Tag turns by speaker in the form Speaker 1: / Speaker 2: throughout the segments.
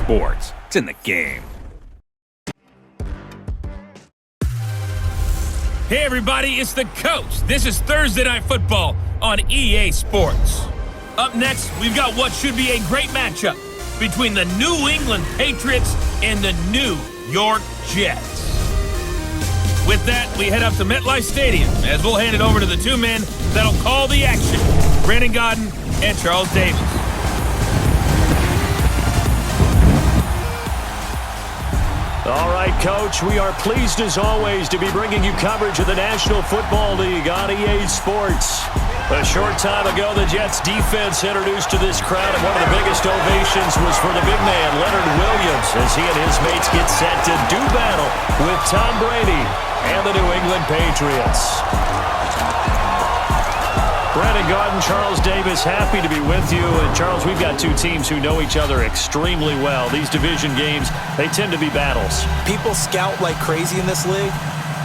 Speaker 1: Sports. It's in the game.
Speaker 2: Hey everybody, it's the Coach. This is Thursday Night Football on EA Sports. Up next, we've got what should be a great matchup between the New England Patriots and the New York Jets. With that, we head up to MetLife Stadium as we'll hand it over to the two men that'll call the action, Brandon Gaudin and Charles Davis.
Speaker 3: All right, Coach, we are pleased as always to be bringing you coverage of the National Football League on EA Sports. A short time ago, the Jets defense introduced to this crowd, and one of the biggest ovations was for the big man, Leonard Williams, as he and his mates get set to do battle with Tom Brady and the New England Patriots. Brandon Gaudin, Charles Davis, happy to be with you. And Charles, we've got two teams who know each other extremely well. These division games, they tend to be battles.
Speaker 4: People scout like crazy in this league,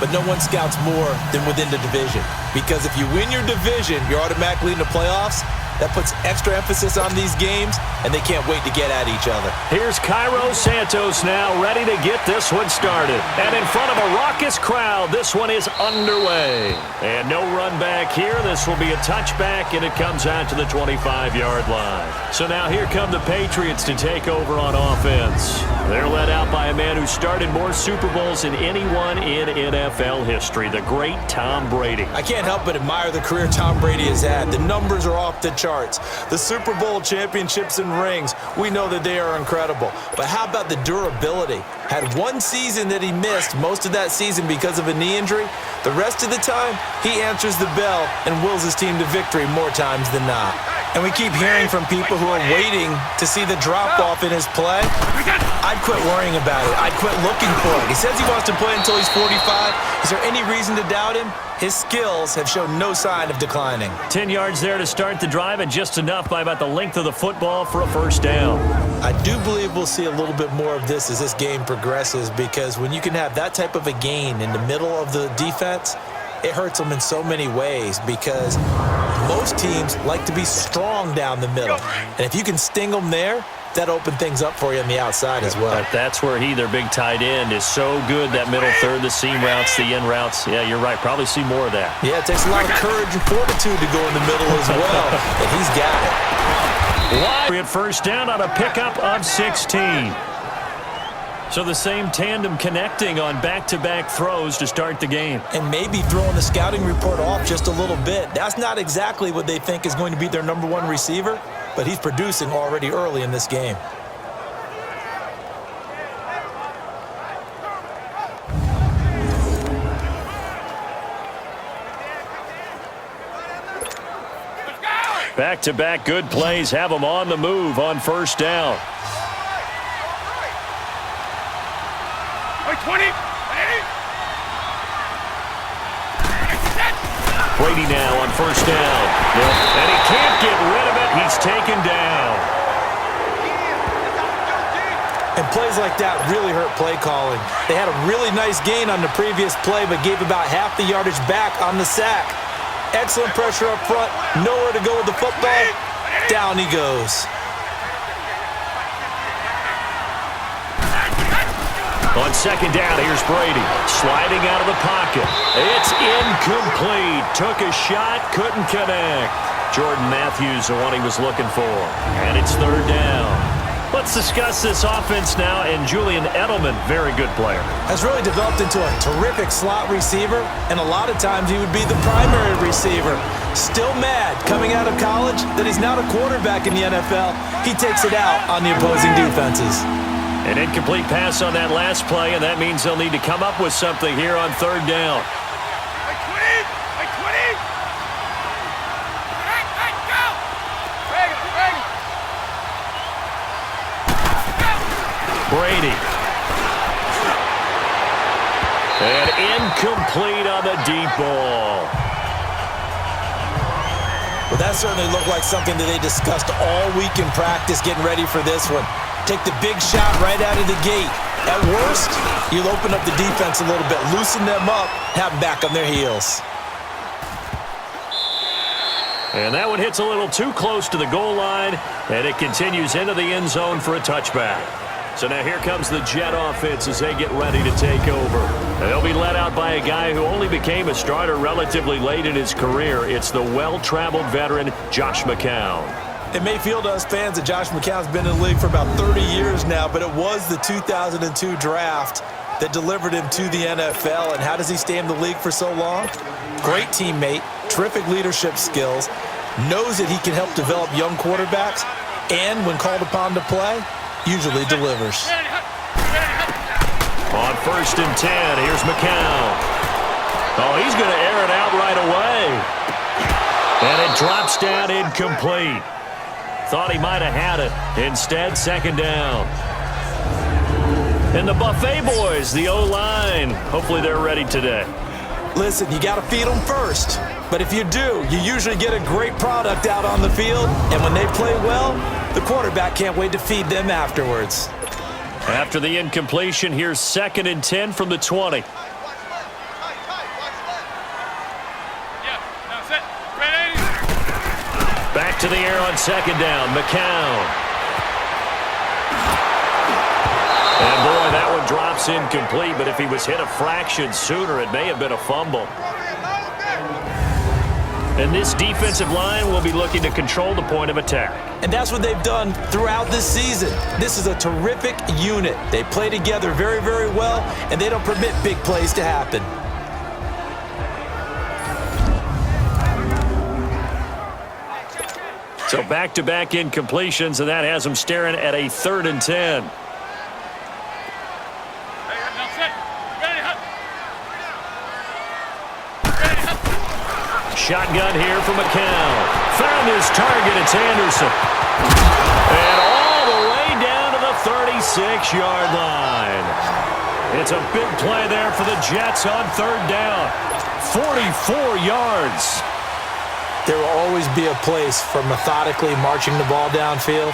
Speaker 4: but no one scouts more than within the division. Because if you win your division, you're automatically in the playoffs. That puts extra emphasis on these games, and they can't wait to get at each other.
Speaker 3: Here's Cairo Santos now, ready to get this one started. And in front of a raucous crowd, this one is underway. And no run back here. This will be a touchback, and it comes out to the 25-yard line. So now here come the Patriots to take over on offense. They're led out by a man who started more Super Bowls than anyone in NFL history, the great Tom Brady.
Speaker 4: I can't help but admire the career Tom Brady has had. The numbers are off the charts. The Super Bowl championships and rings, we know that they are incredible. But how about the durability? Had one season that he missed, most of that season because of a knee injury. The rest of the time, he answers the bell and wills his team to victory more times than not. And we keep hearing from people who are waiting to see the drop-off in his play. I'd quit worrying about it. I'd quit looking for it. He says he wants to play until he's 45. Is there any reason to doubt him? His skills have shown no sign of declining.
Speaker 3: 10 yards there to start the drive, and just enough by about the length of the football for a first down.
Speaker 4: I do believe we'll see a little bit more of this as this game progresses, because when you can have that type of a gain in the middle of the defense, it hurts them in so many ways, because most teams like to be strong down the middle. And if you can sting them there, that open things up for you on the outside as well.
Speaker 3: But that's where their big tight end, is so good. That middle third, the seam routes, the in routes. Yeah, you're right. Probably see more of that.
Speaker 4: Yeah, it takes a lot of courage and fortitude to go in the middle as well. And he's got it.
Speaker 3: At first down on a pickup of 16. So the same tandem connecting on back-to-back throws to start the game.
Speaker 4: And maybe throwing the scouting report off just a little bit. That's not exactly what they think is going to be their number one receiver, but he's producing already early in this game.
Speaker 3: Back-to-back good plays have them on the move on first down.
Speaker 2: 20.
Speaker 3: Brady now on first down. And he can't get rid of it. He's taken down.
Speaker 4: And plays like that really hurt play calling. They had a really nice gain on the previous play, but gave about half the yardage back on the sack. Excellent pressure up front. Nowhere to go with the football. Down he goes.
Speaker 3: On second down, here's Brady. Sliding out of the pocket. It's incomplete. Took a shot, couldn't connect. Jordan Matthews, the one he was looking for. And it's third down. Let's discuss this offense now. And Julian Edelman, very good player.
Speaker 4: Has really developed into a terrific slot receiver. And a lot of times he would be the primary receiver. Still mad coming out of college that he's not a quarterback in the NFL. He takes it out on the opposing defenses.
Speaker 3: An incomplete pass on that last play, and that means they'll need to come up with something here on third down. Brady. And incomplete on the deep ball.
Speaker 4: Well, that certainly looked like something that they discussed all week in practice, getting ready for this one. Take the big shot right out of the gate. At worst, you'll open up the defense a little bit, loosen them up, have them back on their heels.
Speaker 3: And that one hits a little too close to the goal line, and it continues into the end zone for a touchback. So now here comes the Jet offense as they get ready to take over. They'll be led out by a guy who only became a starter relatively late in his career. It's the well-traveled veteran, Josh McCown.
Speaker 4: It may feel to us fans that Josh McCown's been in the league for about 30 years now, but it was the 2002 draft that delivered him to the NFL. And how does he stay in the league for so long? Great teammate, terrific leadership skills, knows that he can help develop young quarterbacks, and when called upon to play, usually delivers.
Speaker 3: On 1st and 10, here's McCown. Oh, he's going to air it out right away. And it drops down incomplete. Thought he might have had it. Instead, 2nd down. And the Buffet boys, the O-line, hopefully they're ready today.
Speaker 4: Listen, you got to feed them first. But if you do, you usually get a great product out on the field. And when they play well, the quarterback can't wait to feed them afterwards.
Speaker 3: After the incompletion, here's 2nd and 10 from the 20. Back to the air on 2nd down. McCown. And boy, that one drops incomplete, but if he was hit a fraction sooner, it may have been a fumble. And this defensive line will be looking to control the point of attack.
Speaker 4: And that's what they've done throughout this season. This is a terrific unit. They play together very, very well, and they don't permit big plays to happen.
Speaker 3: So back-to-back incompletions, and that has them staring at a 3rd and 10. Shotgun here for McCown. Found his target. It's Anderson. And all the way down to the 36-yard line. It's a big play there for the Jets on 3rd down. 44 yards.
Speaker 4: There will always be a place for methodically marching the ball downfield.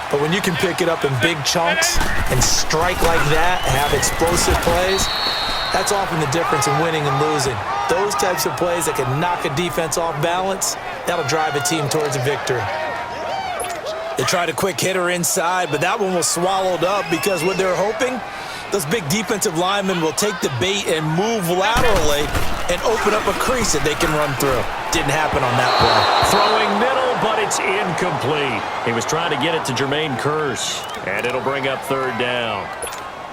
Speaker 4: But when you can pick it up in big chunks and strike like that and have explosive plays, that's often the difference in winning and losing. Those types of plays that can knock a defense off balance, that'll drive a team towards a victory. They tried a quick hitter inside, but that one was swallowed up because what they're hoping, those big defensive linemen will take the bait and move laterally and open up a crease that they can run through. Didn't happen on that play.
Speaker 3: Throwing middle, but it's incomplete. He was trying to get it to Jermaine Kearse, and it'll bring up 3rd down.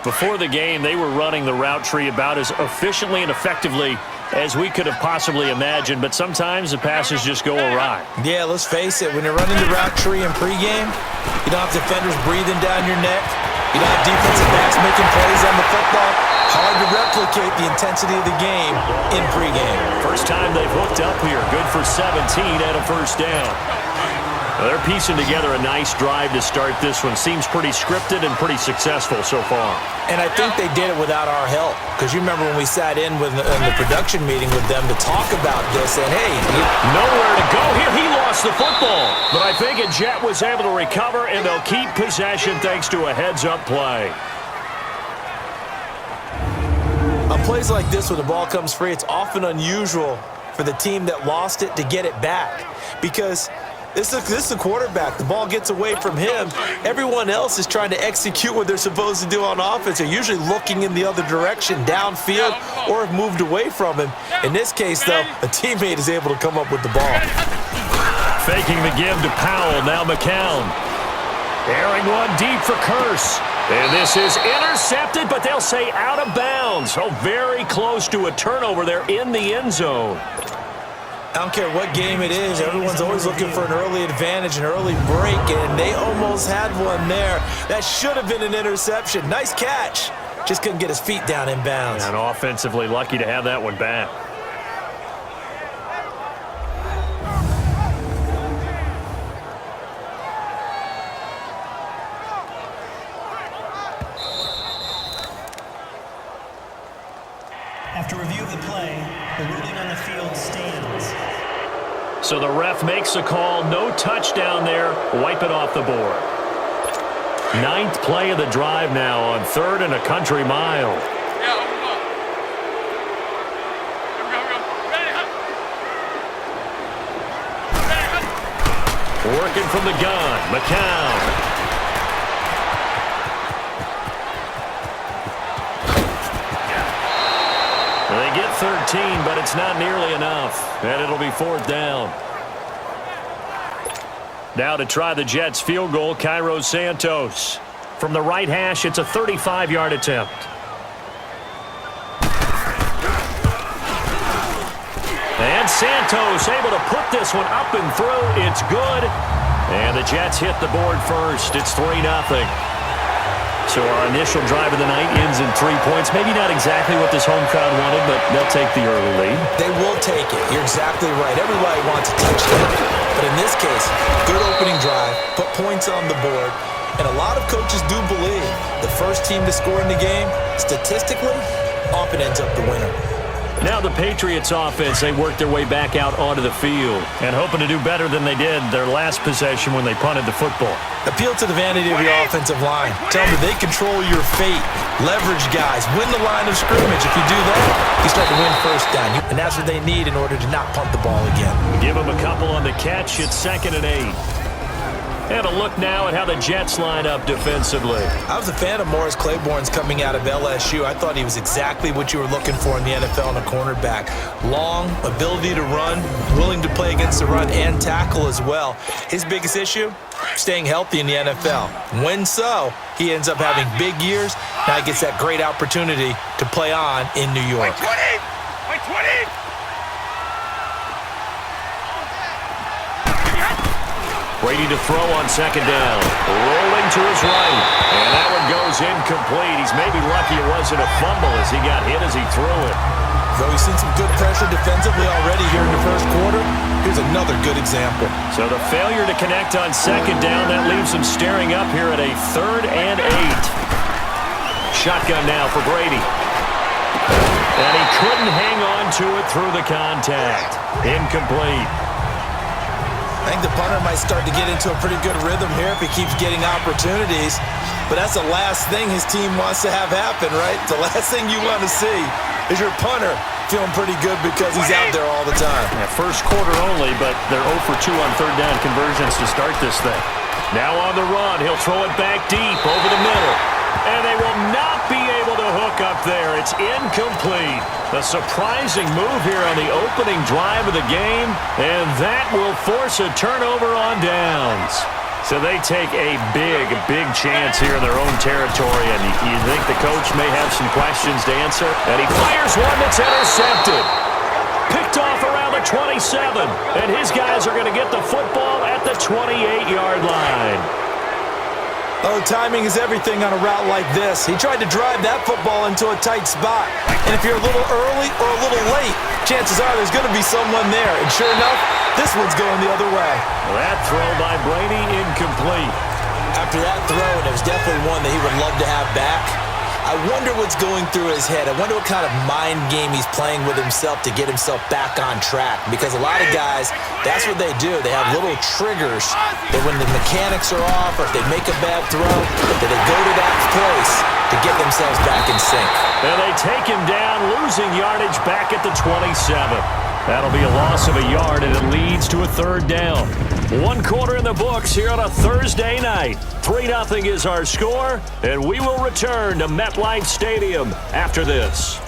Speaker 3: Before the game, they were running the route tree about as efficiently and effectively as we could have possibly imagined, but sometimes the passes just go awry.
Speaker 4: Yeah, let's face it, when you're running the route tree in pregame, you don't have defenders breathing down your neck. You don't have defensive backs making plays on the football. Hard to replicate the intensity of the game in pregame.
Speaker 3: First time they've hooked up here. Good for 17 and a 1st down. Well, they're piecing together a nice drive to start this one. Seems pretty scripted and pretty successful so far.
Speaker 4: And I think they did it without our help. Because you remember when we sat in the production meeting with them to talk about this, and hey,
Speaker 3: nowhere to go here. He lost the football. But I think a Jet was able to recover, and they'll keep possession thanks to a heads-up play.
Speaker 4: On plays like this, when the ball comes free, it's often unusual for the team that lost it to get it back. Because this is the quarterback. The ball gets away from him. Everyone else is trying to execute what they're supposed to do on offense. They're usually looking in the other direction, downfield, or have moved away from him. In this case, though, a teammate is able to come up with the ball.
Speaker 3: Faking the give to Powell. Now McCown. Airing one deep for Kearse. And this is intercepted, but they'll say out of bounds. Oh, very close to a turnover there in the end zone.
Speaker 4: I don't care what game it is. Everyone's always looking for an early advantage, an early break, and they almost had one there. That should have been an interception. Nice catch. Just couldn't get his feet down in bounds.
Speaker 3: And offensively lucky to have that one back.
Speaker 1: After review of the play, the ruling on the field stands.
Speaker 3: So the ref makes a call. No touchdown there. Wipe it off the board. 9th play of the drive now on 3rd and a country mile. Working from the gun. McCown. 15, but it's not nearly enough. And it'll be 4th down. Now to try the Jets field goal, Cairo Santos. From the right hash, it's a 35-yard attempt. And Santos able to put this one up and through. It's good. And the Jets hit the board first. It's 3-0. So our initial drive of the night ends in 3 points. Maybe not exactly what this home crowd wanted, but they'll take the early lead.
Speaker 4: They will take it. You're exactly right. Everybody wants a touchdown. But in this case, good opening drive, put points on the board, and a lot of coaches do believe the first team to score in the game, statistically, often ends up the winner.
Speaker 3: Now the Patriots offense, they work their way back out onto the field and hoping to do better than they did their last possession when they punted the football.
Speaker 4: Appeal to the vanity of your offensive line. Tell them that they control your fate. Leverage guys. Win the line of scrimmage. If you do that, you start to win first down. And that's what they need in order to not punt the ball again.
Speaker 3: Give them a couple on the catch. It's 2nd and 8. And a look now at how the Jets line up defensively.
Speaker 4: I was a fan of Morris Claiborne's coming out of LSU. I thought he was exactly what you were looking for in the NFL in a cornerback. Long, ability to run, willing to play against the run and tackle as well. His biggest issue? Staying healthy in the NFL. When so, he ends up having big years. Now he gets that great opportunity to play on in New York.
Speaker 5: 20! 20!
Speaker 3: Brady to throw on 2nd down. Rolling to his right. And that one goes incomplete. He's maybe lucky it wasn't a fumble as he got hit as he threw it.
Speaker 4: Though he's seen some good pressure defensively already here in the first quarter, here's another good example.
Speaker 3: So the failure to connect on 2nd down, that leaves him staring up here at a 3rd and 8. Shotgun now for Brady. And he couldn't hang on to it through the contact. Incomplete.
Speaker 4: I think the punter might start to get into a pretty good rhythm here if he keeps getting opportunities. But that's the last thing his team wants to have happen, right? The last thing you want to see is your punter feeling pretty good because he's out there all the time.
Speaker 3: Yeah, first quarter only, but they're 0 for 2 on 3rd down conversions to start this thing. Now on the run, he'll throw it back deep over the middle. And they will not be able to hook up there. It's incomplete. A surprising move here on the opening drive of the game, and that will force a turnover on downs. So they take a big chance here in their own territory, and you think the coach may have some questions to answer, and he fires one that's intercepted. Picked off around the 27, and his guys are going to get the football at the 28-yard line.
Speaker 4: Oh, timing is everything on a route like this. He tried to drive that football into a tight spot. And if you're a little early or a little late, chances are there's going to be someone there. And sure enough, this one's going the other way.
Speaker 3: That throw by Brady, incomplete.
Speaker 4: After that throw, and it was definitely one that he would love to have back, I wonder what's going through his head. I wonder what kind of mind game he's playing with himself to get himself back on track. Because a lot of guys, that's what they do. They have little triggers that when the mechanics are off or if they make a bad throw, that they go to that place to get themselves back in sync.
Speaker 3: And they take him down, losing yardage back at the 27. That'll be a loss of a yard, and it leads to a 3rd down. 1 quarter in the books here on a Thursday night. 3-0 is our score, and we will return to MetLife Stadium after this.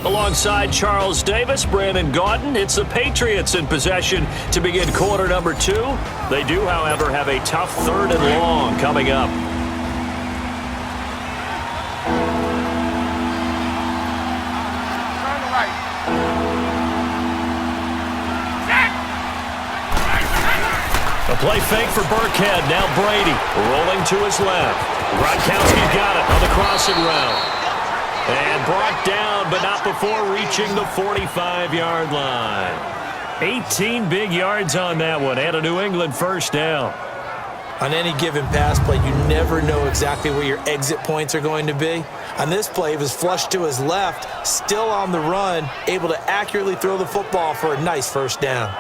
Speaker 3: Alongside Charles Davis, Brandon Gaudin, it's the Patriots in possession to begin quarter number 2. They do, however, have a tough 3rd and long coming up. A play fake for Burkhead. Now Brady rolling to his left. Gronkowski got it on the crossing route. And brought down, but not before reaching the 45-yard line. 18 big yards on that one, and a New England 1st down.
Speaker 4: On any given pass play, you never know exactly where your exit points are going to be. On this play, it was flushed to his left, still on the run, able to accurately throw the football for a nice 1st down.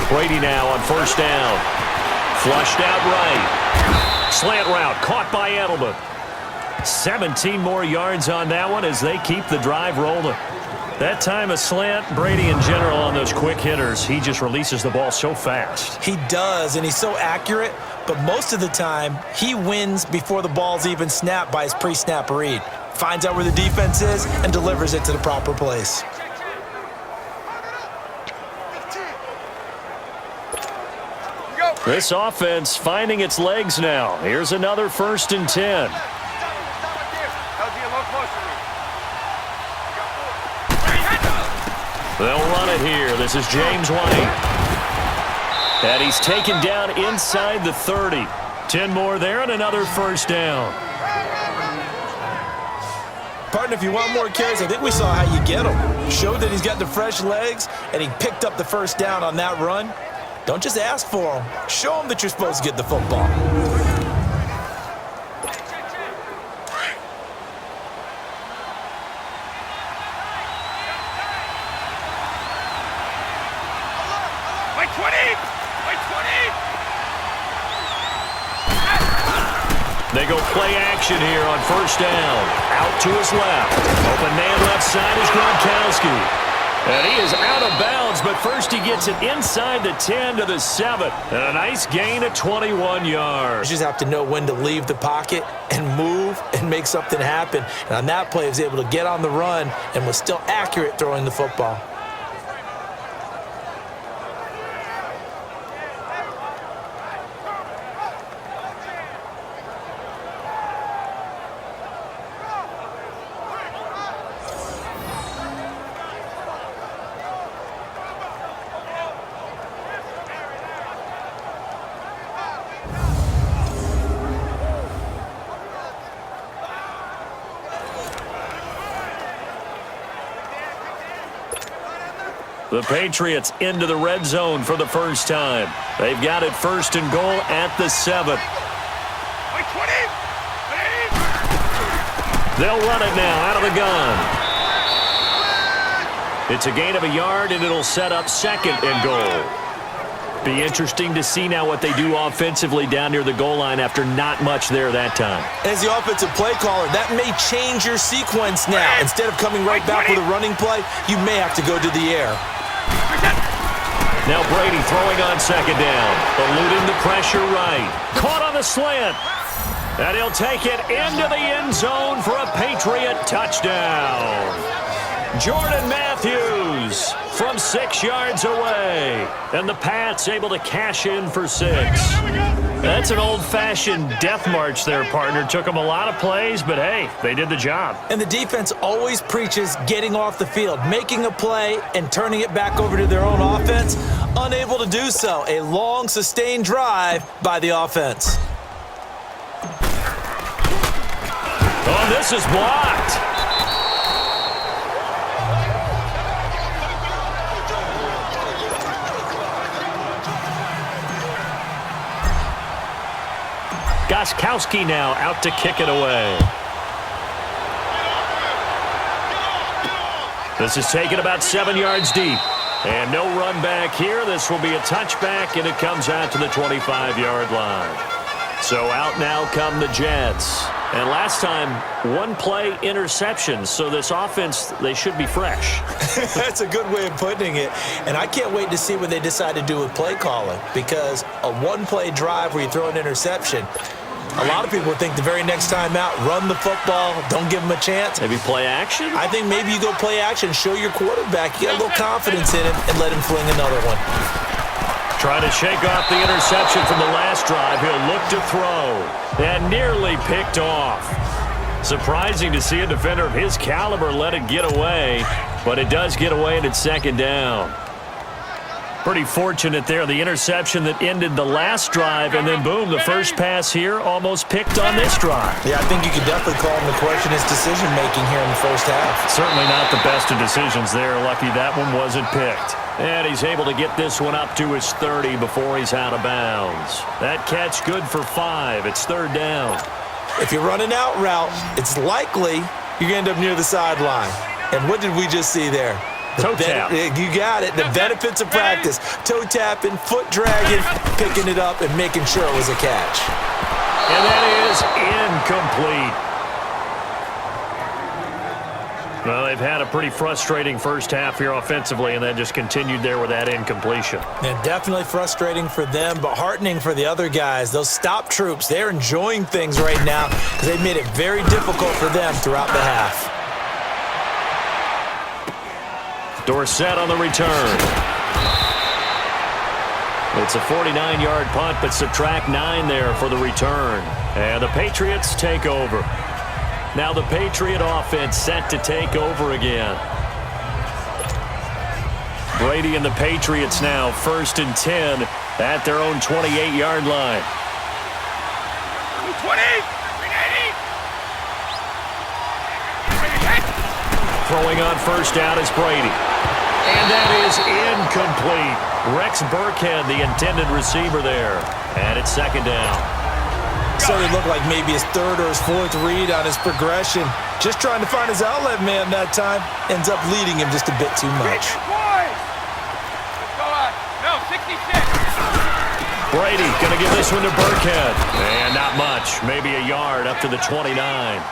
Speaker 3: Brady now on 1st down. Flushed out right. Slant route caught by Edelman. 17 more yards on that one as they keep the drive rolling. That time a slant, Brady in general on those quick hitters, he just releases the ball so fast.
Speaker 4: He does, and he's so accurate, but most of the time he wins before the ball's even snapped by his pre-snap read. Finds out where the defense is and delivers it to the proper place.
Speaker 3: This offense finding its legs now. Here's another 1st and 10. They'll run it here. This is James White. And he's taken down inside the 30. 10 more there and another 1st down.
Speaker 4: Partner, if you want more carries, I think we saw how you get him. Showed that he's got the fresh legs, and he picked up the 1st down on that run. Don't just ask for him. Show him that you're supposed to get the football.
Speaker 3: They go play action here on 1st down. Out to his left. Open man left side is Gronkowski. And he is out of bounds, but first he gets it inside the 10 to the 7. And a nice gain of 21 yards.
Speaker 4: You just have to know when to leave the pocket and move and make something happen. And on that play, he was able to get on the run and was still accurate throwing the football.
Speaker 3: The Patriots into the red zone for the first time. They've got it 1st and goal at the 7. They'll run it now out of the gun. It's a gain of a yard, and it'll set up 2nd and goal. Be interesting to see now what they do offensively down near the goal line after not much there that time.
Speaker 4: As the offensive play caller, that may change your sequence now. Instead of coming right back with a running play, you may have to go to the air.
Speaker 3: Now Brady throwing on 2nd down. Eluding the pressure right. Caught on the slant. And he'll take it into the end zone for a Patriot touchdown. Jordan Matthews from 6 yards away. And the Pats able to cash in for 6. That's an old-fashioned death march there, partner. Took them a lot of plays, but hey, they did the job.
Speaker 4: And the defense always preaches getting off the field, making a play, and turning it back over to their own offense. Unable to do so. A long, sustained drive by the offense.
Speaker 3: Oh, this is blocked. Gostkowski now out to kick it away. This is taken about 7 yards deep. And no run back here. This will be a touchback, and it comes out to the 25-yard line. So out now come the Jets. And last time, 1 play interception. So this offense, they should be fresh.
Speaker 4: That's a good way of putting it. And I can't wait to see what they decide to do with play calling, because a 1-play drive where you throw an interception, a lot of people would think the very next time out, run the football, don't give them a chance.
Speaker 3: Maybe play action?
Speaker 4: I think maybe you go play action, show your quarterback, you got a little confidence in him, and let him fling another one.
Speaker 3: Trying to shake off the interception from the last drive. He'll look to throw. And nearly picked off. Surprising to see a defender of his caliber let it get away, but it does get away, and it's 2nd down. Pretty fortunate there, the interception that ended the last drive, and then boom, the first pass here almost picked on this drive.
Speaker 4: Yeah, I think you could definitely call him to question his decision-making here in the first half.
Speaker 3: Certainly not the best of decisions there. Lucky that one wasn't picked. And he's able to get this one up to his 30 before he's out of bounds. That catch good for 5. It's 3rd down.
Speaker 4: If you're running out route, it's likely you're going to end up near the sideline. And what did we just see there?
Speaker 3: Toe tap.
Speaker 4: You got it. The benefits of practice. Toe tapping, foot dragging, picking it up, and making sure it was a catch.
Speaker 3: And that is incomplete. Well, they've had a pretty frustrating first half here offensively, and then just continued there with that incompletion.
Speaker 4: Yeah, definitely frustrating for them, but heartening for the other guys. Those stop troops, they're enjoying things right now because they've made it very difficult for them throughout the half.
Speaker 3: Dorsett on the return. It's a 49-yard punt, but subtract 9 there for the return. And the Patriots take over. Now the Patriot offense set to take over again. Brady and the Patriots now 1st and 10 at their own 28-yard line.
Speaker 5: 20!
Speaker 3: Throwing on first down is Brady. And that is incomplete. Rex Burkhead, the intended receiver there. And it's 2nd down.
Speaker 4: So it looked like maybe his 3rd or his 4th read on his progression. Just trying to find his outlet man that time. Ends up leading him just a bit too much.
Speaker 5: No, 66.
Speaker 3: Brady going to give this one to Burkhead. And not much. Maybe a yard up to the 29.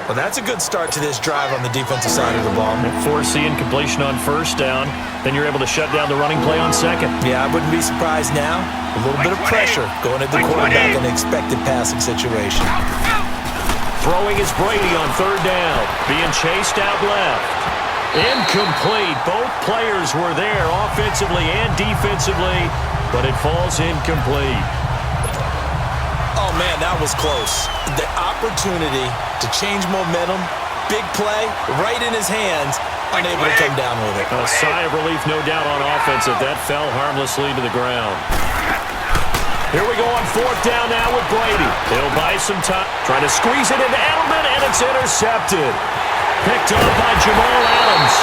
Speaker 4: Well, that's a good start to this drive on the defensive side of the ball.
Speaker 3: Force the incompletion on first down. Then you're able to shut down the running play on second.
Speaker 4: Yeah, I wouldn't be surprised now. A little bit of pressure going at the quarterback in an expected passing situation.
Speaker 3: Throwing is Brady on 3rd down. Being chased out left. Incomplete. Both players were there offensively and defensively, but it falls incomplete.
Speaker 4: Oh, man, that was close. The opportunity to change momentum, big play, right in his hands, unable to come down with it.
Speaker 3: A sigh of relief, no doubt, on offense if that fell harmlessly to the ground. Here we go on 4th down now with Brady. He'll buy some time. Trying to squeeze it into Edelman, and it's intercepted. Picked up by Jamal Adams.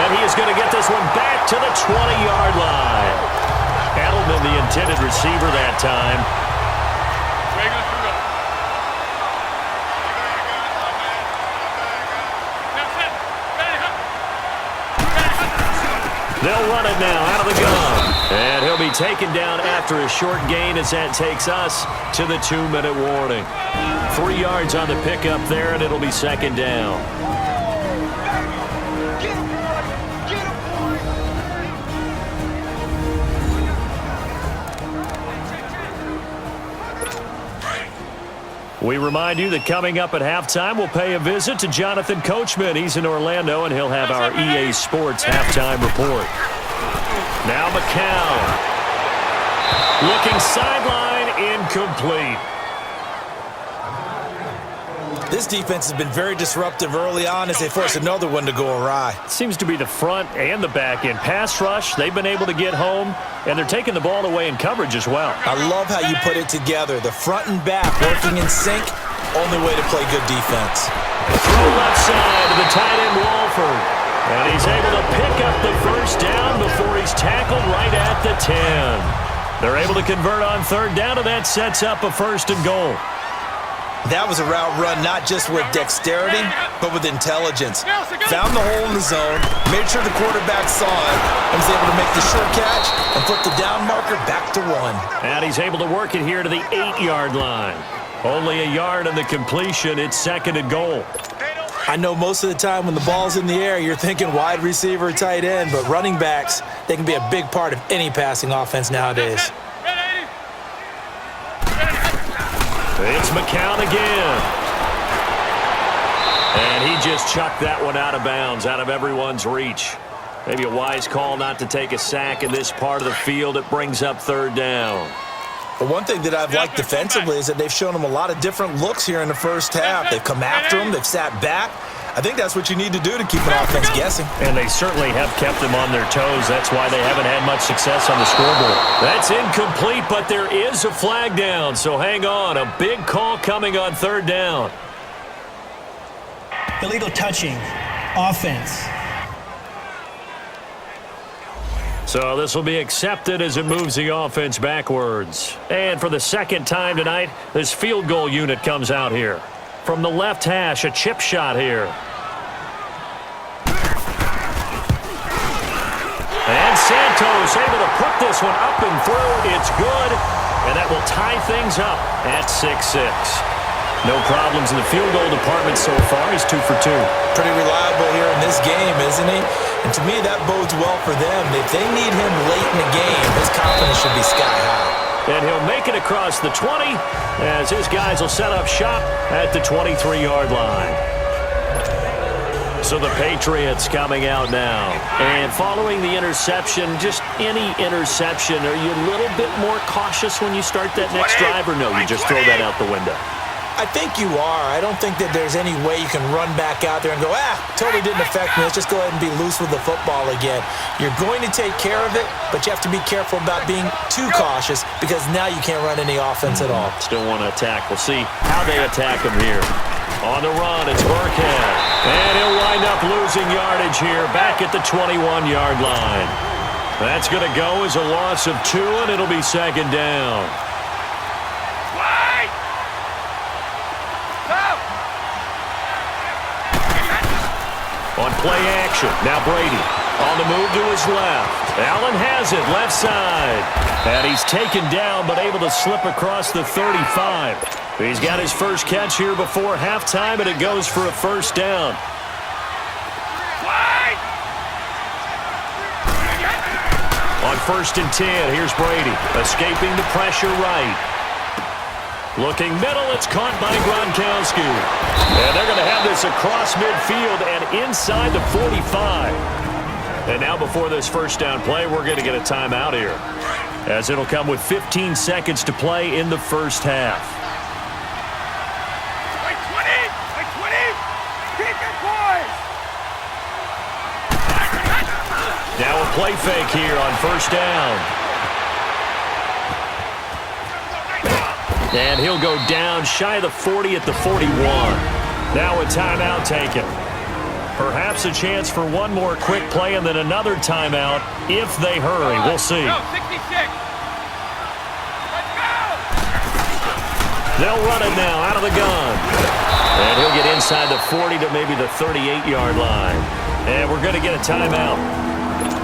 Speaker 3: And he is going to get this one back to the 20-yard line. Edelman, the intended receiver that time. They'll run it now out of the gun. And he'll be taken down after a short gain as that takes us to the 2-minute warning. 3 yards on the pickup there, and it'll be 2nd down. We remind you that coming up at halftime, we'll pay a visit to Jonathan Coachman. He's in Orlando, and he'll have our EA Sports halftime report. Now McCown. Looking sideline, incomplete.
Speaker 4: This defense has been very disruptive early on as they force another one to go awry.
Speaker 3: Seems to be the front and the back end. Pass rush, they've been able to get home, and they're taking the ball away in coverage as well.
Speaker 4: I love how you put it together. The front and back working in sync, only way to play good defense.
Speaker 3: Throw left side to the tight end Walford. And he's able to pick up the first down before he's tackled right at the 10. They're able to convert on 3rd down, and that sets up a 1st and goal.
Speaker 4: That was a route run not just with dexterity, but with intelligence. Found the hole in the zone, made sure the quarterback saw it, and was able to make the sure catch and put the down marker back to 1.
Speaker 3: And he's able to work it here to the 8-yard line. Only a yard on the completion. It's 2nd and goal.
Speaker 4: I know most of the time when the ball's in the air, you're thinking wide receiver, tight end, but running backs, they can be a big part of any passing offense nowadays.
Speaker 3: It's McCown again. And he just chucked that one out of bounds, out of everyone's reach. Maybe a wise call not to take a sack in this part of the field. It brings up 3rd down.
Speaker 4: But one thing that I've liked defensively is that they've shown them a lot of different looks here in the first half. They've come after them. They've sat back. I think that's what you need to do to keep an offense guessing.
Speaker 3: And they certainly have kept them on their toes. That's why they haven't had much success on the scoreboard. That's incomplete, but there is a flag down. So hang on. A big call coming on 3rd down.
Speaker 1: Illegal touching. Offense.
Speaker 3: So this will be accepted as it moves the offense backwards. And for the 2nd time tonight, this field goal unit comes out here. From the left hash, a chip shot here. And Santos able to put this one up and through. It's good. And that will tie things up at 6-6. No problems in the field goal department so far. He's 2 for 2.
Speaker 4: Pretty reliable here in this game, isn't he? And to me, that bodes well for them. If they need him late in the game, his confidence should be sky high.
Speaker 3: And he'll make it across the 20 as his guys will set up shop at the 23-yard line. So the Patriots coming out now. And following the interception, just any interception, are you a little bit more cautious when you start that next drive, or no, you just throw that out the window?
Speaker 4: I think you are. I don't think that there's any way you can run back out there and go, totally didn't affect me. Let's just go ahead and be loose with the football again. You're going to take care of it, but you have to be careful about being too cautious because now you can't run any offense at all.
Speaker 3: Still want to attack. We'll see how they attack him here. On the run, it's Burkhead. And he'll wind up losing yardage here back at the 21-yard line. That's going to go as a loss of 2, and it'll be second down. On play action, now Brady on the move to his left. Allen has it, left side. And he's taken down, but able to slip across the 35. He's got his first catch here before halftime, and it goes for a first down. On 1st and 10, here's Brady, escaping the pressure right. Looking middle, it's caught by Gronkowski. And they're going to have this across midfield and inside the 45. And now before this first down play, we're going to get a timeout here, as it'll come with 15 seconds to play in the first half. Now a play fake here on first down. And he'll go down shy of the 40 at the 41. Now a timeout taken. Perhaps a chance for one more quick play and then another timeout if they hurry. We'll see. They'll run it now out of the gun. And he'll get inside the 40 to maybe the 38-yard line. And we're going to get a timeout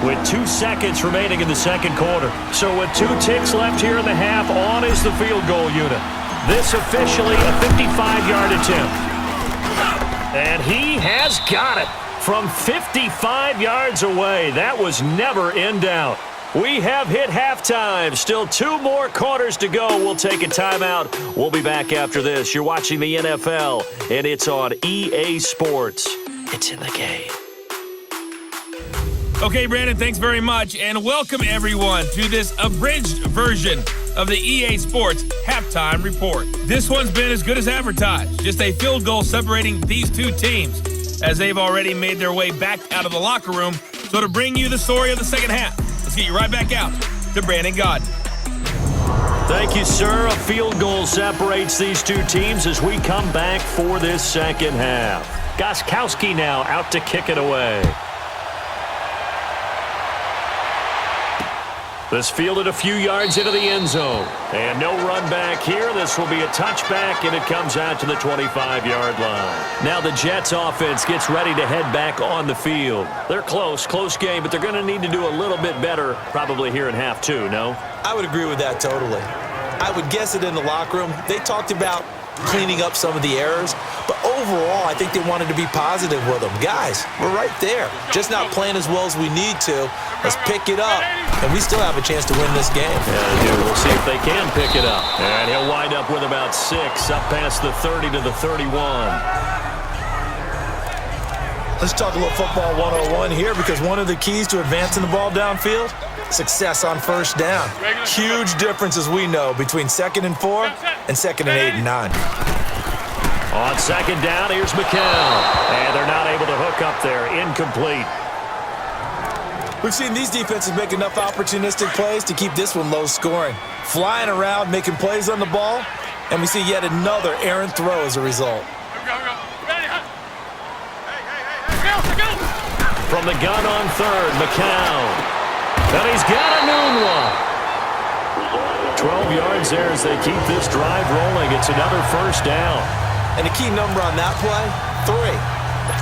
Speaker 3: with 2 seconds remaining in the second quarter. So with 2 ticks left here in the half, on is the field goal unit. This officially a 55-yard attempt. And he has got it from 55 yards away. That was never in doubt. We have hit halftime. Still 2 more quarters to go. We'll take a timeout. We'll be back after this. You're watching the NFL, and it's on EA Sports. It's in the game.
Speaker 2: Okay, Brandon, thanks very much, and welcome everyone to this abridged version of the EA Sports Halftime Report. This one's been as good as advertised, just a field goal separating these 2 teams, as they've already made their way back out of the locker room. So to bring you the story of the second half, let's get you right back out to Brandon Gaudin.
Speaker 3: Thank you, sir. A field goal separates these 2 teams as we come back for this second half. Gostkowski now out to kick it away. This fielded a few yards into the end zone. And no run back here. This will be a touchback, and it comes out to the 25-yard line. Now the Jets offense gets ready to head back on the field. They're close game, but they're going to need to do a little bit better probably here in half 2, no?
Speaker 4: I would agree with that totally. I would guess it in the locker room. They talked about cleaning up some of the errors, but overall, I think they wanted to be positive with them. Guys, we're right there. Just not playing as well as we need to. Let's pick it up, and we still have a chance to win this game.
Speaker 3: Yeah, they do. We'll see if they can pick it up. And he'll wind up with about 6, up past the 30 to the 31.
Speaker 4: Let's talk a little football 101 here, because one of the keys to advancing the ball downfield, success on first down. Huge difference, as we know, between 2nd and 4 and 2nd and 8 and 9.
Speaker 3: On second down, here's McCown. And they're not able to hook up there. Incomplete.
Speaker 4: We've seen these defenses make enough opportunistic plays to keep this one low scoring. Flying around, making plays on the ball, and we see yet another errant throw as a result.
Speaker 3: From the gun on third, McCown. And he's got a noon one. 12 yards there as they keep this drive rolling. It's another first down.
Speaker 4: And the key number on that play, 3.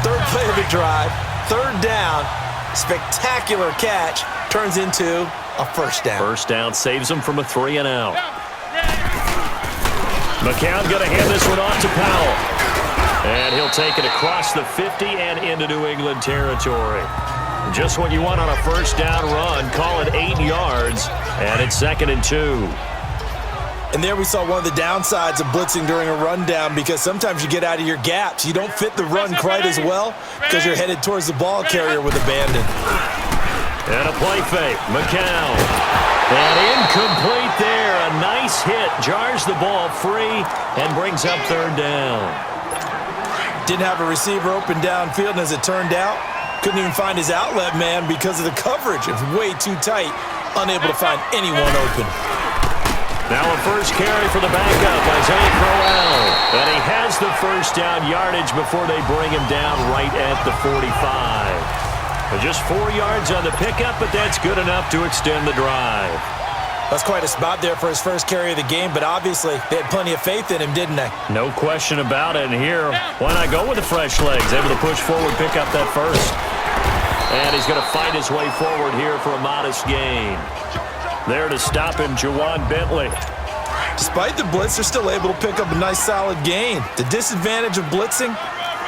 Speaker 4: Third play of the drive, 3rd down, spectacular catch, turns into a first down.
Speaker 3: First down saves them from a 3 and out. McCown going to hand this one off to Powell. And he'll take it across the 50 and into New England territory. Just what you want on a first down run. Call it 8 yards, and it's 2nd and 2.
Speaker 4: And there we saw one of the downsides of blitzing during a rundown, because sometimes you get out of your gaps. You don't fit the run quite as well because you're headed towards the ball carrier with abandon.
Speaker 3: And a play fake. McCown. And incomplete there. A nice hit. Jars the ball free and brings up 3rd down.
Speaker 4: Didn't have a receiver open downfield, and as it turned out, couldn't even find his outlet man because of the coverage. It was way too tight. Unable to find anyone open.
Speaker 3: Now a first carry for the backup, Isaiah Crowell. And he has the first down yardage before they bring him down right at the 45. Just 4 yards on the pickup, but that's good enough to extend the drive.
Speaker 4: That's quite a spot there for his first carry of the game, but obviously they had plenty of faith in him, didn't they?
Speaker 3: No question about it. And here, why not go with the fresh legs? Able to push forward, pick up that first. And he's going to fight his way forward here for a modest gain. There to stop him, Juwan Bentley.
Speaker 4: Despite the blitz, they're still able to pick up a nice solid gain. The disadvantage of blitzing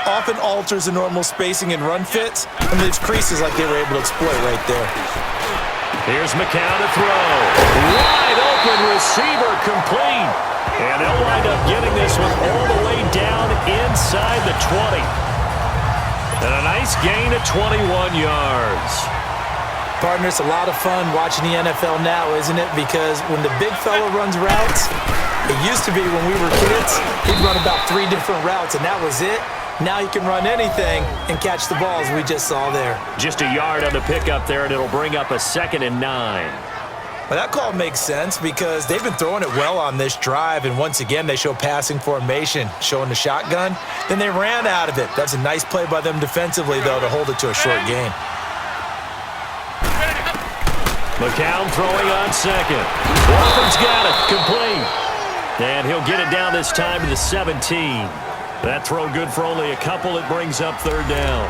Speaker 4: often alters the normal spacing and run fits, and leaves creases like they were able to exploit right there.
Speaker 3: Here's McCown to throw. Wide open receiver, complete. And they'll wind up getting this one all the way down inside the 20. And a nice gain of 21 yards.
Speaker 4: Partner, it's a lot of fun watching the NFL now, isn't it? Because when the big fella runs routes, it used to be when we were kids, he'd run about 3 different routes, and that was it. Now he can run anything and catch the ball, as we just saw there.
Speaker 3: Just a yard on the pickup there, and it'll bring up a 2nd and 9.
Speaker 4: Well, that call makes sense because they've been throwing it well on this drive, and once again, they show passing formation, showing the shotgun. Then they ran out of it. That's a nice play by them defensively, though, to hold it to a short gain.
Speaker 3: McCown throwing on 2nd. Walford's got it, complete. And he'll get it down this time to the 17. That throw good for only a couple. It brings up 3rd down.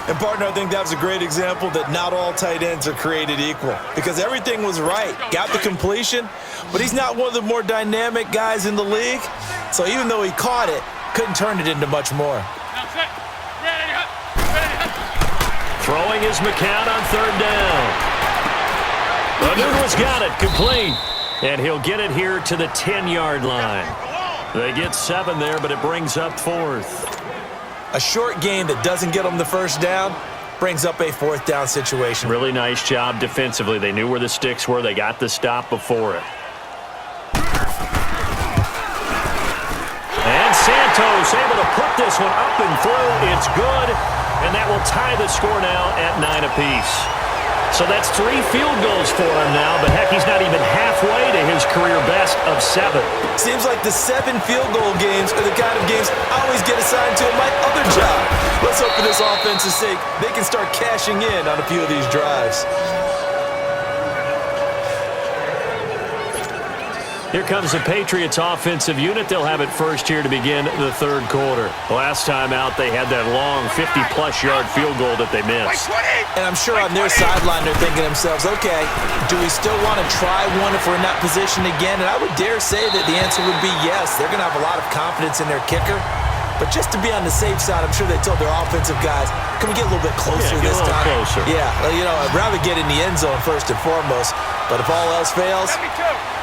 Speaker 4: And, partner, I think that was a great example that not all tight ends are created equal, because everything was right. Got the completion, but he's not one of the more dynamic guys in the league. So even though he caught it, couldn't turn it into much more.
Speaker 3: Throwing is McCown on 3rd down. Anuno's got it, complete. And he'll get it here to the 10-yard line. They get 7 there, but it brings up 4th.
Speaker 4: A short gain that doesn't get them the first down brings up a 4th down situation.
Speaker 3: Really nice job defensively. They knew where the sticks were. They got the stop before it. And Santos able to put this one up and through. It's good, and that will tie the score now at 9 apiece. So that's 3 field goals for him now, but heck, he's not even halfway to his career best of 7.
Speaker 4: Seems like the 7 field goal games are the kind of games I always get assigned to in my other job. Let's hope for this offense's sake they can start cashing in on a few of these drives.
Speaker 3: Here comes the Patriots offensive unit. They'll have it first here to begin the 3rd quarter. Last time out, they had that long 50-plus yard field goal that they missed.
Speaker 4: And I'm sure on their sideline they're thinking to themselves, okay, do we still want to try one if we're in that position again? And I would dare say that the answer would be yes. They're going to have a lot of confidence in their kicker. But just to be on the safe side, I'm sure they told their offensive guys, can we get a little bit closer this time?
Speaker 3: Closer.
Speaker 4: Yeah, you know, I'd rather get in the end zone first and foremost. But if all else fails,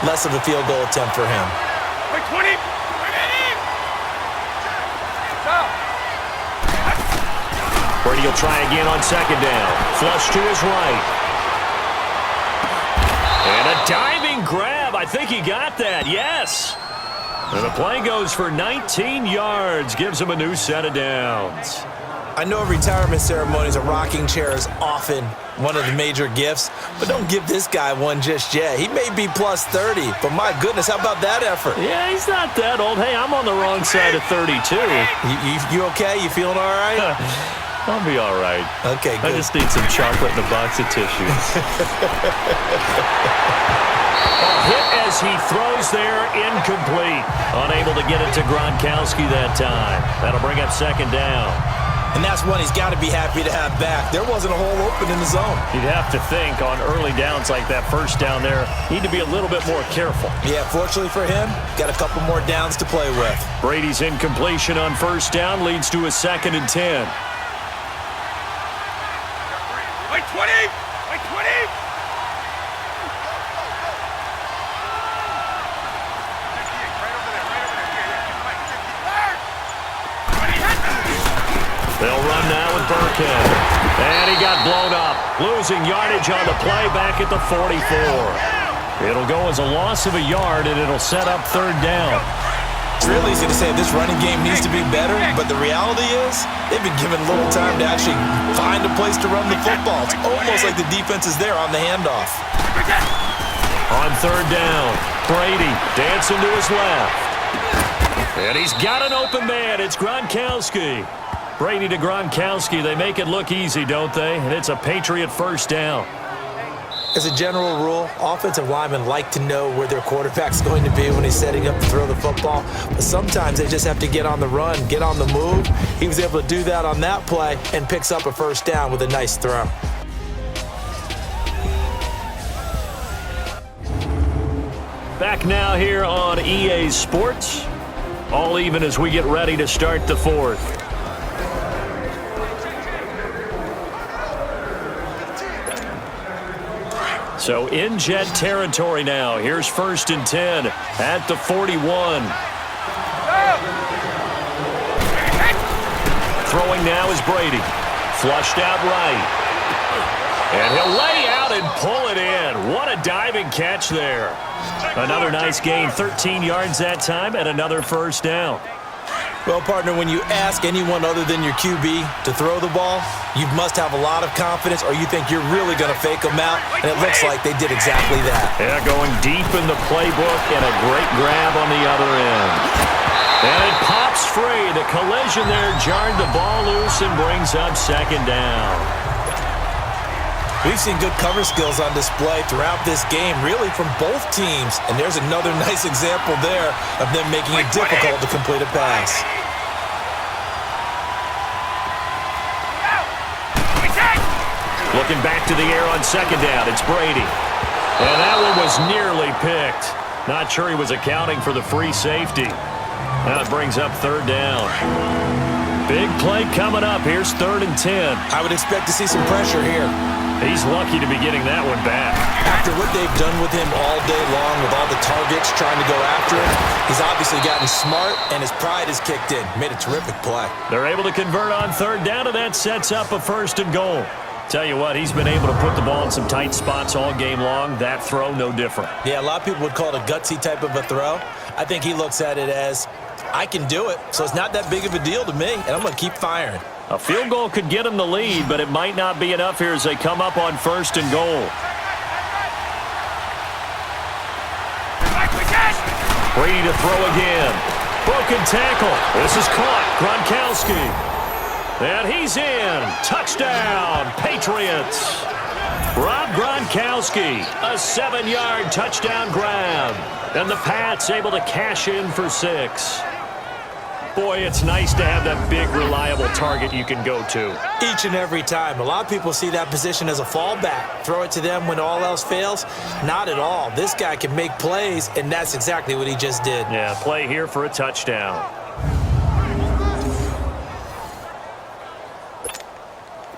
Speaker 4: less of a field goal attempt for him.
Speaker 3: Brady will try again on 2nd down. Flush to his right. And a diving grab. I think he got that. Yes. And the play goes for 19 yards. Gives him a new set of downs.
Speaker 4: I know retirement ceremonies, a rocking chair is often one of the major gifts, but don't give this guy one just yet. He may be plus 30, but my goodness, how about that effort?
Speaker 3: Yeah, he's not that old. Hey, I'm on the wrong side of 32.
Speaker 4: You okay? You feeling all right?
Speaker 3: I'll be all right.
Speaker 4: Okay, good.
Speaker 3: I just need some chocolate and a box of tissues. Hit as he throws there, incomplete. Unable to get it to Gronkowski that time. That'll bring up 2nd down.
Speaker 4: And that's one he's got to be happy to have back. There wasn't a hole open in the zone.
Speaker 3: You'd have to think on early downs like that first down there, need to be a little bit more careful.
Speaker 4: Yeah, fortunately for him, got a couple more downs to play with.
Speaker 3: Brady's incompletion on first down leads to a 2nd and 10.
Speaker 5: Wait, 20! Wait, 20!
Speaker 3: They'll run now with Burkhead. And he got blown up. Losing yardage on the play back at the 44. It'll go as a loss of a yard, and it'll set up 3rd down.
Speaker 4: It's real easy to say this running game needs to be better, but the reality is they've been given little time to actually find a place to run the football. It's almost like the defense is there on the handoff.
Speaker 3: On 3rd down, Brady dancing to his left. And he's got an open man. It's Gronkowski. Brady to Gronkowski. They make it look easy, don't they? And it's a Patriot 1st down.
Speaker 4: As a general rule, offensive linemen like to know where their quarterback's going to be when he's setting up to throw the football. But sometimes they just have to get on the run, get on the move. He was able to do that on that play and picks up a 1st down with a nice throw.
Speaker 3: Back now here on EA Sports. All even as we get ready to start the 4th. So in Jet territory now. Here's 1st and 10 at the 41. Throwing now is Brady. Flushed out right. And he'll lay out and pull it in. What a diving catch there. Another nice gain, 13 yards that time, and another 1st down.
Speaker 4: Well, partner, when you ask anyone other than your QB to throw the ball, you must have a lot of confidence or you think you're really going to fake them out, and it looks like they did exactly that.
Speaker 3: Yeah, going deep in the playbook and a great grab on the other end. And it pops free. The collision there jarred the ball loose and brings up 2nd down.
Speaker 4: We've seen good cover skills on display throughout this game, really from both teams. And there's another nice example there of them making it difficult to complete a pass.
Speaker 3: Looking back to the air on 2nd down, it's Brady. And that one was nearly picked. Not sure he was accounting for the free safety. Now it brings up 3rd down. Big play coming up. Here's 3rd and 10.
Speaker 4: I would expect to see some pressure here.
Speaker 3: He's lucky to be getting that one back.
Speaker 4: After what they've done with him all day long with all the targets trying to go after him, he's obviously gotten smart and his pride has kicked in. Made a terrific play.
Speaker 3: They're able to convert on 3rd down, and that sets up a 1st and goal. Tell you what, he's been able to put the ball in some tight spots all game long. That throw, no different.
Speaker 4: Yeah, a lot of people would call it a gutsy type of a throw. I think he looks at it as, I can do it, so it's not that big of a deal to me, and I'm going to keep firing.
Speaker 3: A field goal could get him the lead, but it might not be enough here as they come up on 1st and goal. Brady to throw again. Broken tackle. This is caught. Gronkowski. And he's in. Touchdown, Patriots. Rob Gronkowski, a 7-yard touchdown grab. And the Pats able to cash in for 6. Boy, it's nice to have that big, reliable target you can go to.
Speaker 4: Each and every time. A lot of people see that position as a fallback. Throw it to them when all else fails. Not at all. This guy can make plays, and that's exactly what he just did.
Speaker 3: Yeah, play here for a touchdown.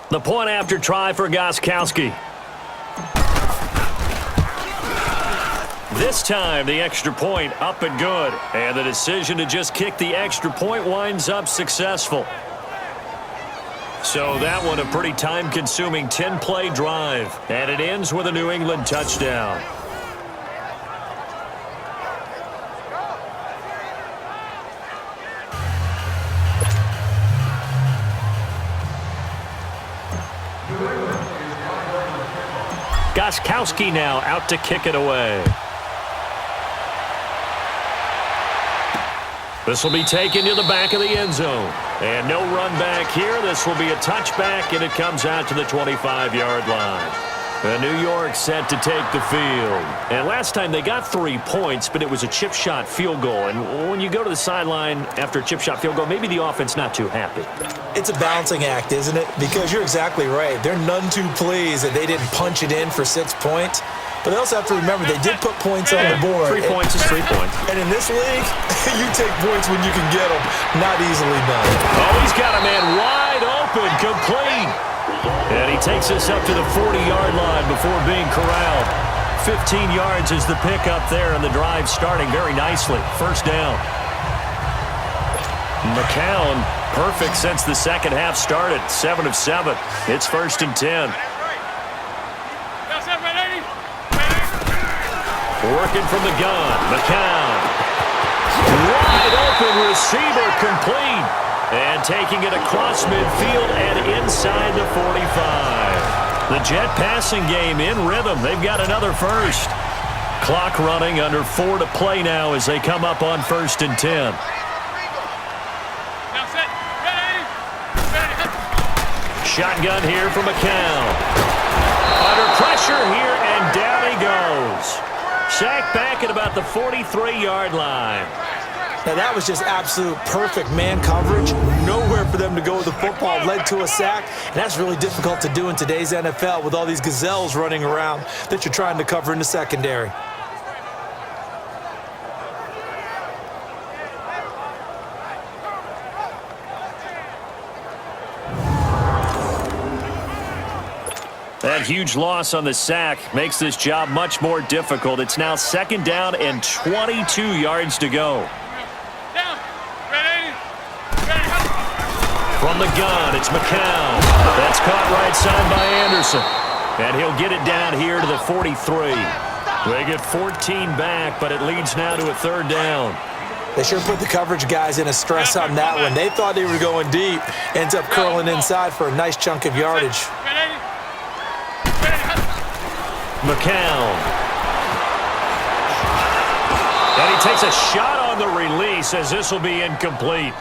Speaker 3: The point after try for Gronkowski. This time, the extra point up and good. And the decision to just kick the extra point winds up successful. So that one a pretty time-consuming 10-play drive. And it ends with a New England touchdown. Gronkowski now out to kick it away. This will be taken to the back of the end zone. And no run back here. This will be a touchback, and it comes out to the 25-yard line. New York set to take the field. And last time they got 3 points, but it was a chip shot field goal. And when you go to the sideline after a chip shot field goal, maybe the offense not too happy.
Speaker 4: It's a balancing act, isn't it? Because you're exactly right. They're none too pleased that they didn't punch it in for 6 points. But they also have to remember they did put points on the board.
Speaker 3: 3 points is 3 points.
Speaker 4: And in this league, you take points when you can get them. Not easily done.
Speaker 3: Oh, he's got a man wide open, complete. And he takes us up to the 40-yard line before being corralled. 15 yards is the pickup there, and the drive starting very nicely. First down. McCown, perfect since the second half started. 7 of 7. It's 1st and 10. Working from the gun. McCown. Wide open receiver, complete. And taking it across midfield and inside the 45. The Jet passing game in rhythm. They've got another first. Clock running, under 4 to play now as they come up on 1st and 10. Shotgun here from McCown. Under pressure here, and down he goes. Sacked back at about the 43-yard line.
Speaker 4: Now, that was just absolute perfect man coverage. Nowhere for them to go with the football. Led to a sack. And that's really difficult to do in today's NFL with all these gazelles running around that you're trying to cover in the secondary.
Speaker 3: That huge loss on the sack makes this job much more difficult. It's now 2nd down and 22 yards to go. From the gun, it's McCown. That's caught right side by Anderson. And he'll get it down here to the 43. They get 14 back, but it leads now to a 3rd down.
Speaker 4: They sure put the coverage guys in a stress on that one. They thought they were going deep. Ends up curling inside for a nice chunk of yardage.
Speaker 3: McCown. And he takes a shot on the release as this will be incomplete.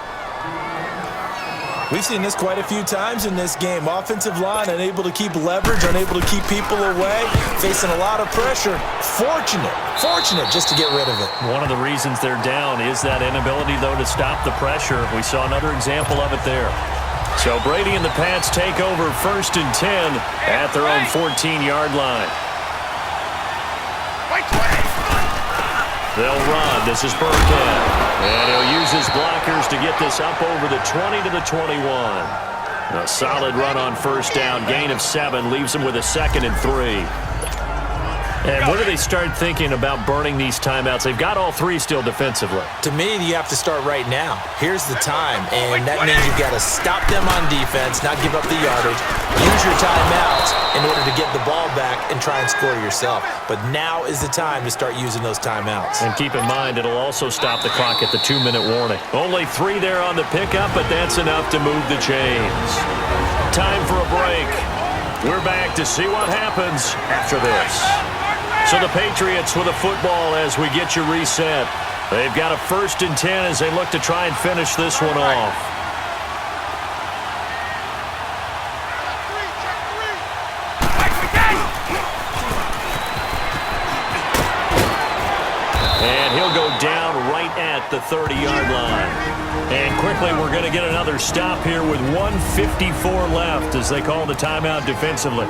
Speaker 4: We've seen this quite a few times in this game. Offensive line unable to keep leverage, unable to keep people away, facing a lot of pressure. Fortunate just to get rid of it.
Speaker 3: One of the reasons they're down is that inability, though, to stop the pressure. We saw another example of it there. So Brady and the Pats take over 1st and 10 at their own 14-yard line. They'll run. This is Burkhead. And he'll use his blockers to get this up over the 20 to the 21. A solid run on 1st down. Gain of 7 leaves him with a 2nd and 3. And when do they start thinking about burning these timeouts? They've got all 3 still defensively.
Speaker 4: To me, you have to start right now. Here's the time, and that means you've got to stop them on defense, not give up the yardage, use your timeouts in order to get the ball back and try and score yourself. But now is the time to start using those timeouts.
Speaker 3: And keep in mind, it'll also stop the clock at the 2-minute warning. Only 3 there on the pickup, but that's enough to move the chains. Time for a break. We're back to see what happens after this. So the Patriots with a football as we get you reset. They've got a 1st and 10 as they look to try and finish this one off. And he'll go down right at the 30-yard line. And quickly we're going to get another stop here with 1:54 left as they call the timeout defensively.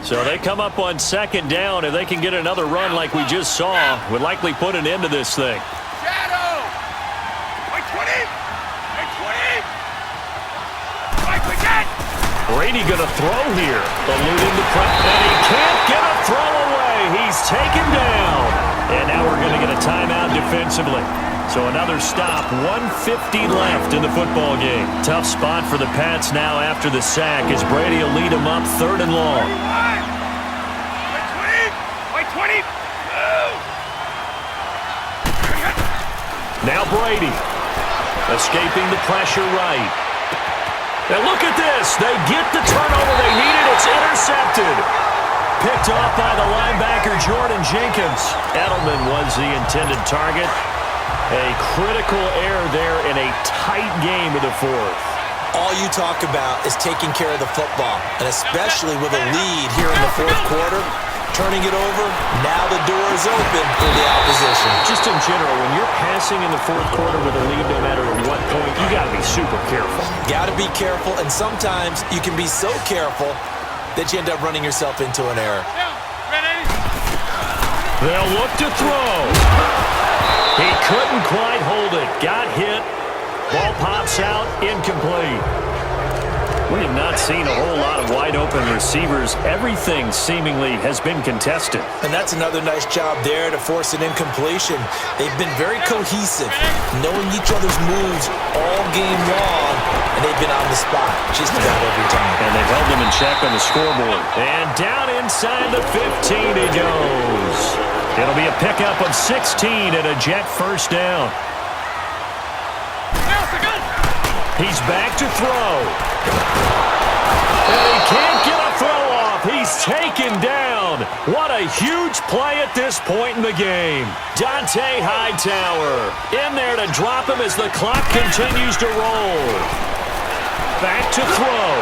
Speaker 3: So they come up on 2nd down. If they can get another run like we just saw, would likely put an end to this thing.
Speaker 5: Shadow! Like 20! Like 20! Like we get!
Speaker 3: Brady going to throw here. Eluding the pressure. And he can't get a throw away. He's taken down. And now we're going to get a timeout defensively. So another stop. 1:50 left in the football game. Tough spot for the Pats now after the sack as Brady will lead them up 3rd and long.
Speaker 5: Like 20!
Speaker 3: Now Brady escaping the pressure right. And look at this. They get the turnover they needed. It's intercepted. Picked off by the linebacker Jordan Jenkins. Edelman was the intended target. A critical error there in a tight game of the 4th.
Speaker 4: All you talk about is taking care of the football, and especially with a lead here in the fourth quarter, turning it over, now the door is open for the opposition.
Speaker 3: Just in general, when you're passing in the fourth quarter with a lead, no matter at what point, you got to be super careful.
Speaker 4: Got to be careful, and sometimes you can be so careful that you end up running yourself into an error.
Speaker 3: They'll look to throw. He couldn't quite hold it. Got hit. Ball pops out, incomplete. We have not seen a whole lot of wide-open receivers. Everything seemingly has been contested.
Speaker 4: And that's another nice job there to force an incompletion. They've been very cohesive, knowing each other's moves all game long, and they've been on the spot just about every time.
Speaker 3: And they've held them in check on the scoreboard. And down inside the 15 he goes. It'll be a pickup of 16 and a Jet first down. He's back to throw. And he can't get a throw off. He's taken down. What a huge play at this point in the game. Dante Hightower in there to drop him as the clock continues to roll. Back to throw.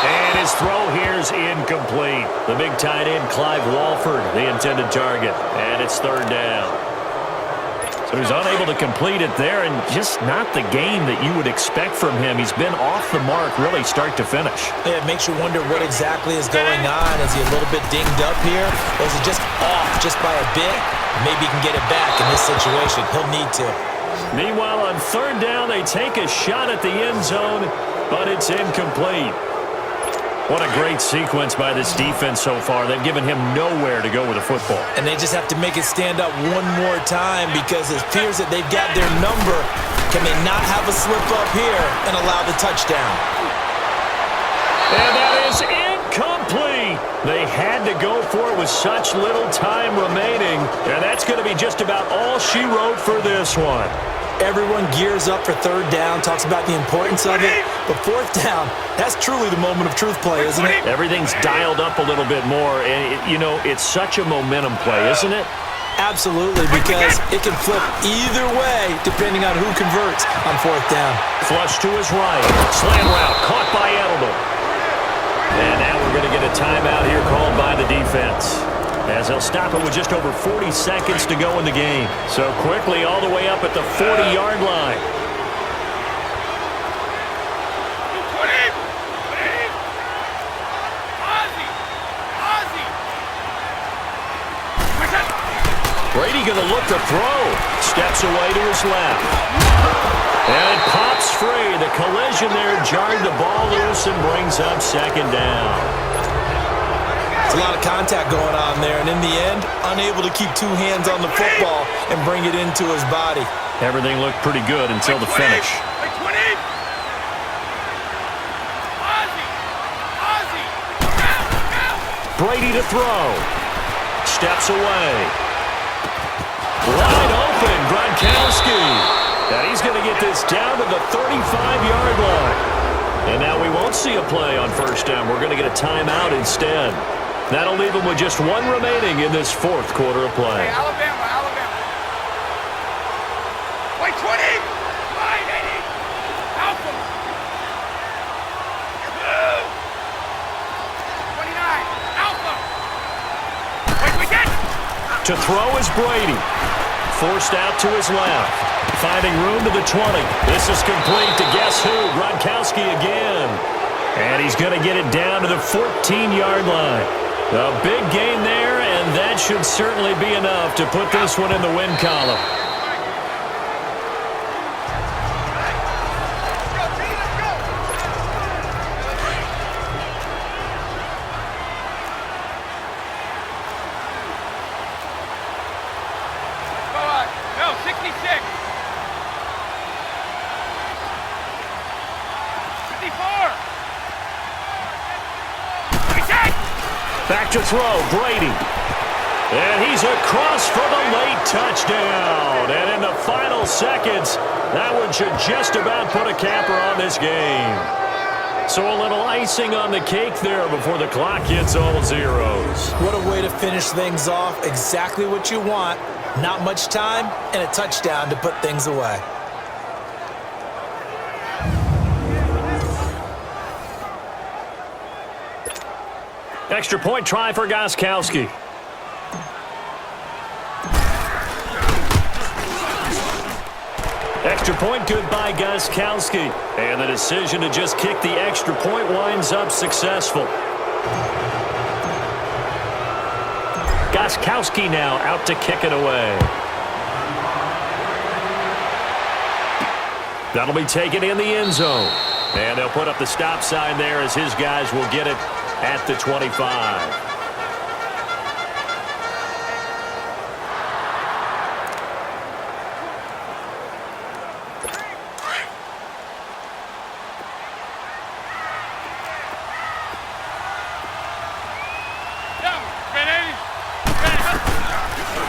Speaker 3: And his throw here's incomplete. The big tight end, Clive Walford, the intended target. And it's third down. So he's unable to complete it there, and just not the game that you would expect from him. He's been off the mark really start to finish.
Speaker 4: Yeah, it makes you wonder what exactly is going on. Is he a little bit dinged up here? Or is he just off just by a bit? Maybe he can get it back in this situation. He'll need to.
Speaker 3: Meanwhile, on third down, they take a shot at the end zone, but it's incomplete. What a great sequence by this defense so far. They've given him nowhere to go with the football.
Speaker 4: And they just have to make it stand up one more time because it appears that they've got their number. Can they not have a slip up here and allow the touchdown?
Speaker 3: And that is incomplete. They had to go for it with such little time remaining. And that's going to be just about all she wrote for this one.
Speaker 4: Everyone gears up for third down, talks about the importance of it. But fourth down, that's truly the moment of truth play, isn't it?
Speaker 3: Everything's dialed up a little bit more. And, it's such a momentum play, isn't it?
Speaker 4: Absolutely, because it can flip either way depending on who converts on fourth down.
Speaker 3: Flush to his right. Slam route caught by Edelman. And now we're going to get a timeout here called by the defense, as they'll stop it with just over 40 seconds to go in the game. So quickly all the way up at the 40-yard line. Brady going to look to throw. Steps away to his left. And it pops free. The collision there jarred the ball loose and brings up second down.
Speaker 4: It's a lot of contact going on there, and in the end, unable to keep two hands on the football and bring it into his body.
Speaker 3: Everything looked pretty good until the finish. Brady to throw. Steps away. Wide open, Gronkowski. And he's going to get this down to the 35-yard line. And now we won't see a play on first down. We're going to get a timeout instead. That'll leave him with just one remaining in this fourth quarter of play.
Speaker 5: Hey, Alabama. Wait, 20! 580! Alpha! 29! Alpha! Wait, get!
Speaker 3: To throw is Brady. Forced out to his left. Finding room to the 20. This is complete to guess who? Gronkowski again. And he's going to get it down to the 14-yard line. A big gain there, and that should certainly be enough to put this one in the win column.
Speaker 5: No, 66. 54.
Speaker 3: Back to throw, Brady. And he's across for the late touchdown. And in the final seconds, that one should just about put a capper on this game. So a little icing on the cake there before the clock hits all zeros.
Speaker 4: What a way to finish things off. Exactly what you want. Not much time and a touchdown to put things away.
Speaker 3: Extra point try for Gostkowski. Extra point good by Gostkowski. And the decision to just kick the extra point winds up successful. Gostkowski now out to kick it away. That'll be taken in the end zone. And they'll put up the stop sign there as his guys will get it at the 25.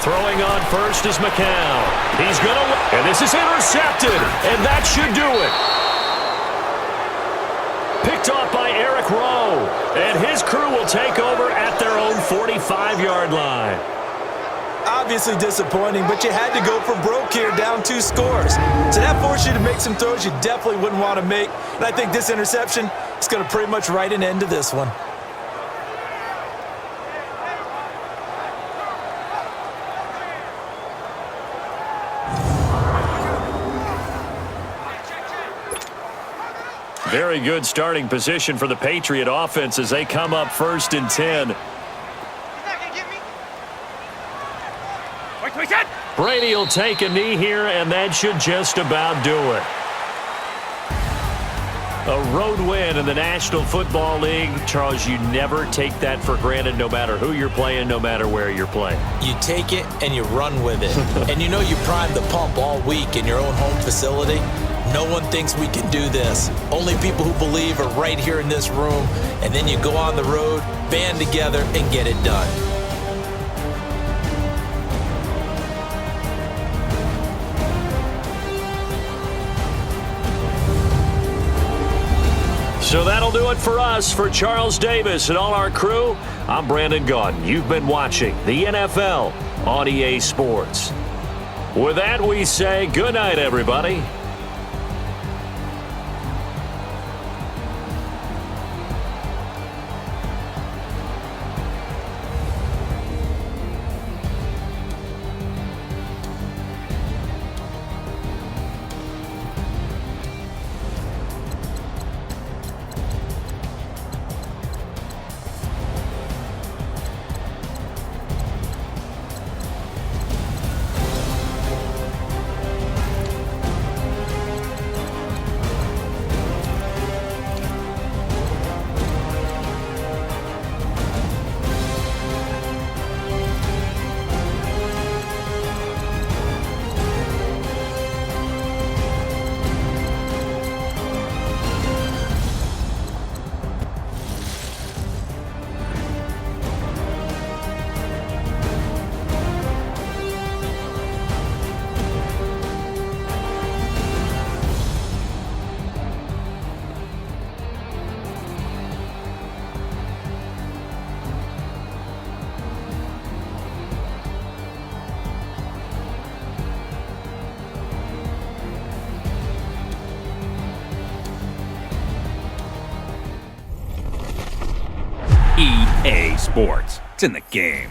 Speaker 3: Throwing on first is McCown. He's going to... And this is intercepted. And that should do it. Picked off by Eric Rowe. And his crew will take over at their own 45-yard line.
Speaker 4: Obviously disappointing, but you had to go for broke here, down 2 scores. So that forced you to make some throws you definitely wouldn't want to make. And I think this interception is going to pretty much write an end to this one.
Speaker 3: Very good starting position for the Patriot offense as they come up 1st and 10. Brady will take a knee here, and that should just about do it. A road win in the National Football League. Charles, you never take that for granted no matter who you're playing, no matter where you're playing.
Speaker 4: You take it and you run with it. And you know you primed the pump all week in your own home facility. No one thinks we can do this. Only people who believe are right here in this room. And then you go on the road, band together, and get it done.
Speaker 3: So that'll do it for us. For Charles Davis and all our crew, I'm Brandon Gaudin. You've been watching the NFL on EA Sports. With that, we say good night, everybody.
Speaker 6: EA Sports. It's in the game.